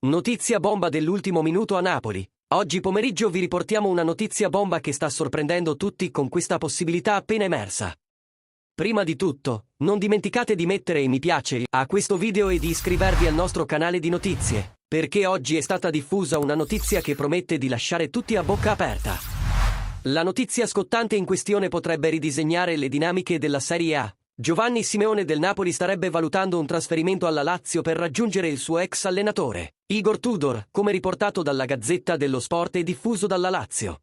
Notizia bomba dell'ultimo minuto a Napoli. Oggi pomeriggio vi riportiamo una notizia bomba che sta sorprendendo tutti con questa possibilità appena emersa. Prima di tutto, non dimenticate di mettere mi piace a questo video e di iscrivervi al nostro canale di notizie, perché oggi è stata diffusa una notizia che promette di lasciare tutti a bocca aperta. La notizia scottante in questione potrebbe ridisegnare le dinamiche della Serie A. Giovanni Simeone del Napoli starebbe valutando un trasferimento alla Lazio per raggiungere il suo ex allenatore, Igor Tudor, come riportato dalla Gazzetta dello Sport e diffuso dalla Lazio.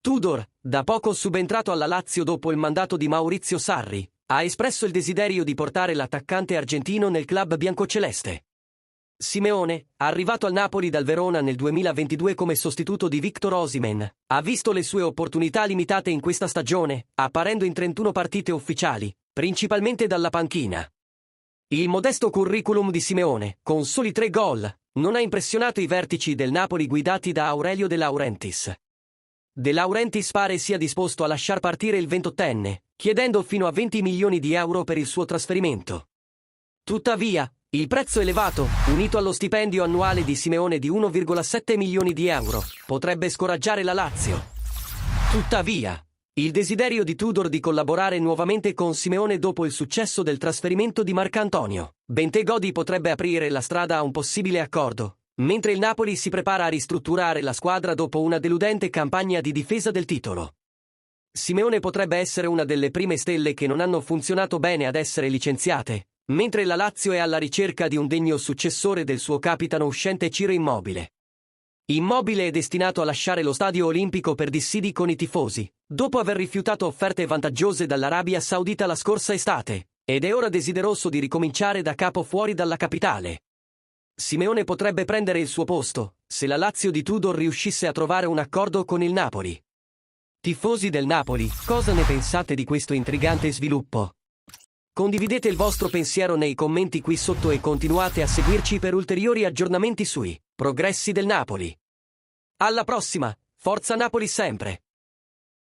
Tudor, da poco subentrato alla Lazio dopo il mandato di Maurizio Sarri, ha espresso il desiderio di portare l'attaccante argentino nel club biancoceleste. Simeone, arrivato al Napoli dal Verona nel 2022 come sostituto di Victor Osimhen, ha visto le sue opportunità limitate in questa stagione, apparendo in 31 partite ufficiali, principalmente dalla panchina. Il modesto curriculum di Simeone, con soli 3 gol, non ha impressionato i vertici del Napoli guidati da Aurelio De Laurentiis. De Laurentiis pare sia disposto a lasciar partire il 28enne, chiedendo fino a 20 milioni di euro per il suo trasferimento. Tuttavia, il prezzo elevato, unito allo stipendio annuale di Simeone di 1,7 milioni di euro, potrebbe scoraggiare la Lazio. Tuttavia, il desiderio di Tudor di collaborare nuovamente con Simeone dopo il successo del trasferimento di Marcantonio Bentegodi potrebbe aprire la strada a un possibile accordo, mentre il Napoli si prepara a ristrutturare la squadra dopo una deludente campagna di difesa del titolo. Simeone potrebbe essere una delle prime stelle che non hanno funzionato bene ad essere licenziate, mentre la Lazio è alla ricerca di un degno successore del suo capitano uscente Ciro Immobile. Immobile è destinato a lasciare lo stadio olimpico per dissidi con i tifosi, dopo aver rifiutato offerte vantaggiose dall'Arabia Saudita la scorsa estate, ed è ora desideroso di ricominciare da capo fuori dalla capitale. Simeone potrebbe prendere il suo posto, se la Lazio di Tudor riuscisse a trovare un accordo con il Napoli. Tifosi del Napoli, cosa ne pensate di questo intrigante sviluppo? Condividete il vostro pensiero nei commenti qui sotto e continuate a seguirci per ulteriori aggiornamenti sui progressi del Napoli. Alla prossima, Forza Napoli sempre!